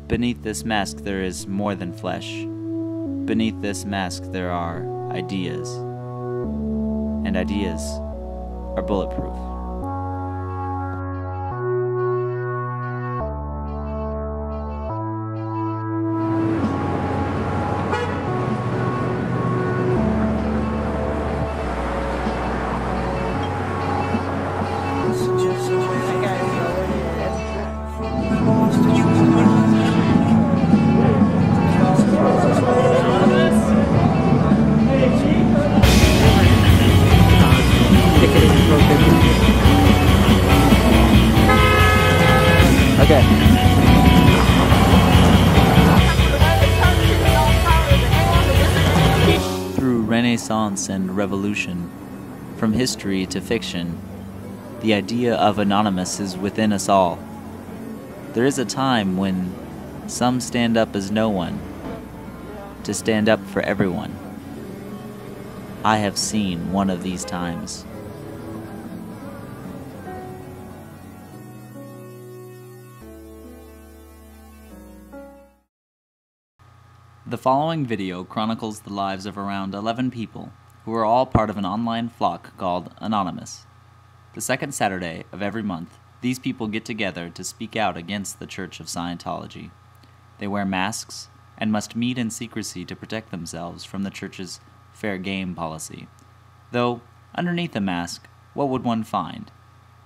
Beneath this mask there is more than flesh. Beneath this mask there are ideas. And ideas are bulletproof. Okay. Through Renaissance and Revolution, from history to fiction, the idea of anonymous is within us all. There is a time when some stand up as no one, to stand up for everyone. I have seen one of these times. The following video chronicles the lives of around 11 people who are all part of an online flock called Anonymous. The second Saturday of every month, these people get together to speak out against the Church of Scientology. They wear masks and must meet in secrecy to protect themselves from the Church's fair game policy. Though, underneath the mask, what would one find?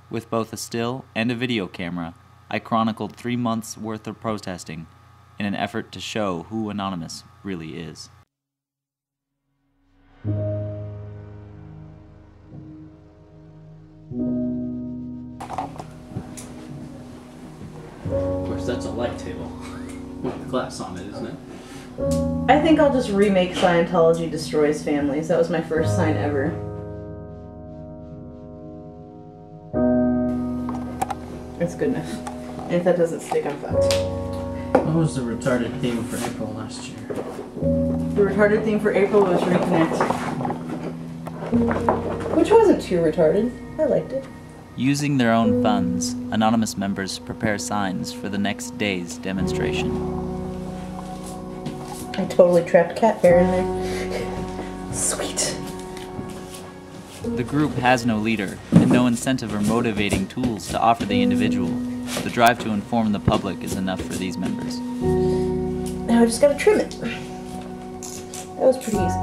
With both a still and a video camera, I chronicled 3 months' worth of protesting in an effort to show who Anonymous really is. Of course, that's a light table with the glass on it, isn't it? I think I'll just remake Scientology Destroys Families. That was my first sign ever. It's good enough. And if that doesn't stick, I'm fucked. What was the retarded theme for April last year? The retarded theme for April was Reconnect. Which wasn't too retarded. I liked it. Using their own funds, Anonymous members prepare signs for the next day's demonstration. I totally trapped cat hair in there. Sweet. The group has no leader, and no incentive or motivating tools to offer the individual. The drive to inform the public is enough for these members. Now I just gotta trim it. That was pretty easy.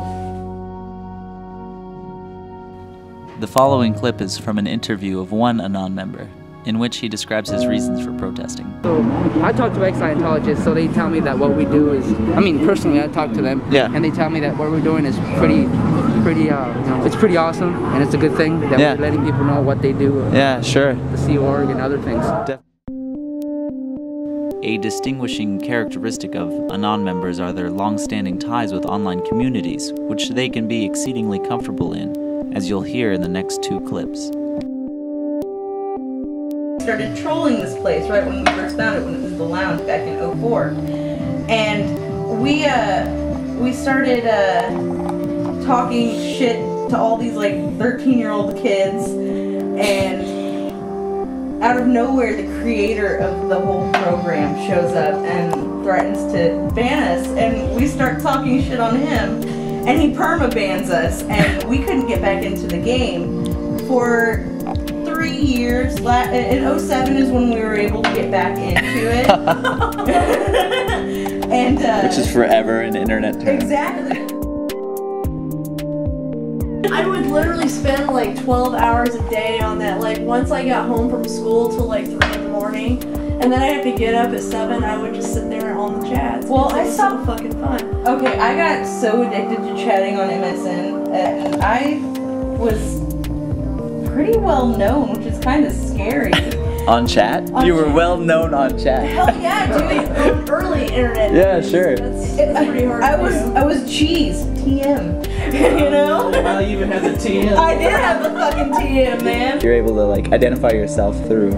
The following clip is from an interview of one Anon member, in which he describes his reasons for protesting. So I talk to ex-Scientologists, so they tell me that what we do is, I mean, personally, I talk to them, and they tell me that what we're doing is pretty, it's pretty awesome, and it's a good thing that we're letting people know what they do. The Sea Org and other things. A distinguishing characteristic of Anon members are their long-standing ties with online communities, which they can be exceedingly comfortable in, as you'll hear in the next 2 clips. Started trolling this place right when we first found it, when it was the Lounge back in '04, and we started talking shit to all these like 13-year-old kids, and out of nowhere the creator of the whole program shows up and threatens to ban us, and we start talking shit on him, and he perma-bans us, and we couldn't get back into the game for 3 years. In '07 is when we were able to get back into it. And which is forever in internet terms. Exactly. I would literally spend like 12 hours a day on that. Like once I got home from school till like 3 in the morning, and then I had to get up at 7, I would just sit there on the chats. Well, I stopped. So fucking fun. Okay, I got so addicted to chatting on MSN, and I was pretty well known, which is kind of scary. On chat? You were well known on chat. Hell yeah, dude. Early internet. Yeah, sure. That's pretty hard. I was cheese, TM. You know? I even had the TM. I did have the fucking TM, man. You're able to like identify yourself through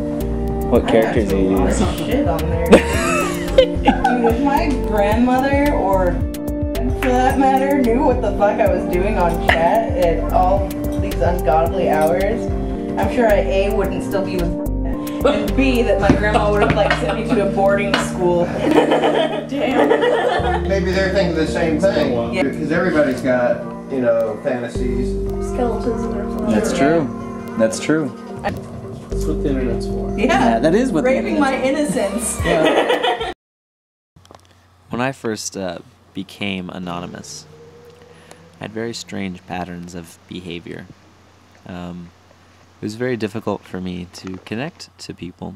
what characters you use. Shit on there. Dude, if my grandmother, or for that matter, knew what the fuck I was doing on chat at all these ungodly hours, I'm sure I wouldn't still be with and B, that my grandma would have like sent me to a boarding school. Damn. Maybe they're thinking the same thing. Yeah. Because everybody's got, you know, fantasies. Skeletons in their closet. That's true. That's true. That's what the internet's for. Yeah, that is what the raping my internet's innocence. Yeah. When I first became anonymous, I had very strange patterns of behavior. It was very difficult for me to connect to people,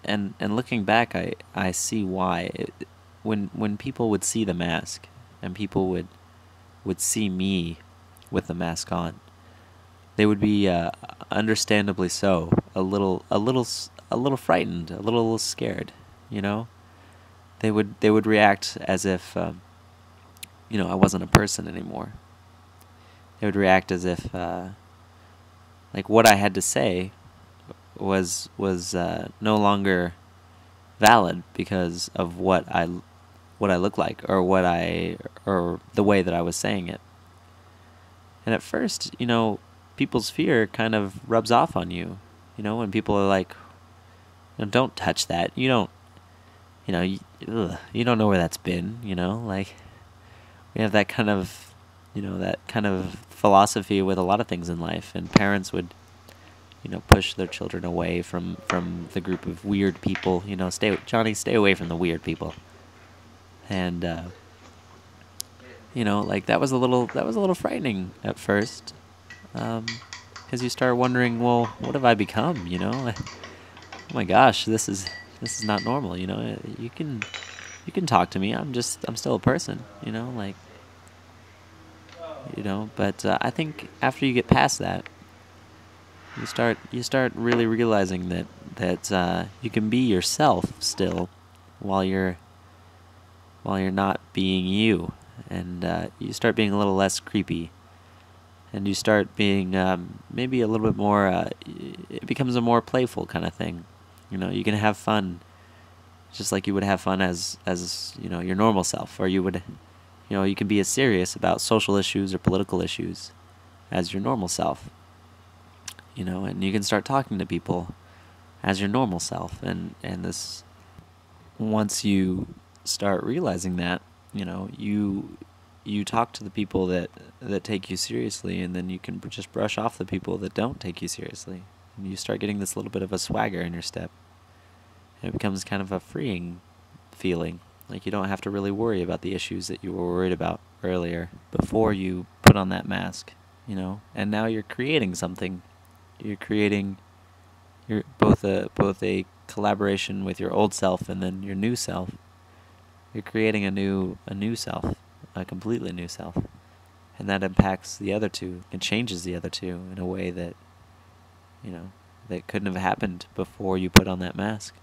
and looking back, I see why. When people would see the mask, and people would see me with the mask on, they would be understandably so a little frightened, a little scared. You know, they would react as if you know, I wasn't a person anymore. They would react as if like what I had to say was no longer valid because of what I look like, or or the way that I was saying it. And at first, you know, people's fear kind of rubs off on you. You know, when people are like, "Don't touch that. You don't, you know, you don't know where that's been." You know, like we have that kind of, you know, that kind of philosophy with a lot of things in life, and parents would, you know, push their children away from the group of weird people. You know, stay away from the weird people. And you know, like that was a little frightening at first, because you start wondering, well, what have I become? You know, oh my gosh, this is not normal. You know, you can talk to me. I'm still a person. You know, like, you know. But I think after you get past that, you start really realizing that you can be yourself still, while you're not being you, and you start being a little less creepy, and you start being maybe a little bit more. It becomes a more playful kind of thing. You know, you can have fun, just like you would have fun as you know, your normal self, or you would, you know, you can be as serious about social issues or political issues as your normal self. You know, and you can start talking to people as your normal self, and this, once you start realizing that, you know, you talk to the people that take you seriously, and then you can just brush off the people that don't take you seriously, and you start getting this little bit of a swagger in your step, and it becomes kind of a freeing feeling, like you don't have to really worry about the issues that you were worried about earlier before you put on that mask, you know. And now you're creating something. You're creating both a collaboration with your old self and then your new self. You're creating a new self, a completely new self, and that impacts the other two. It changes the other two in a way that, you know, that couldn't have happened before you put on that mask.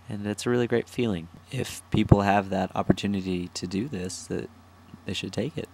And it's a really great feeling. If people have that opportunity to do this, that they should take it.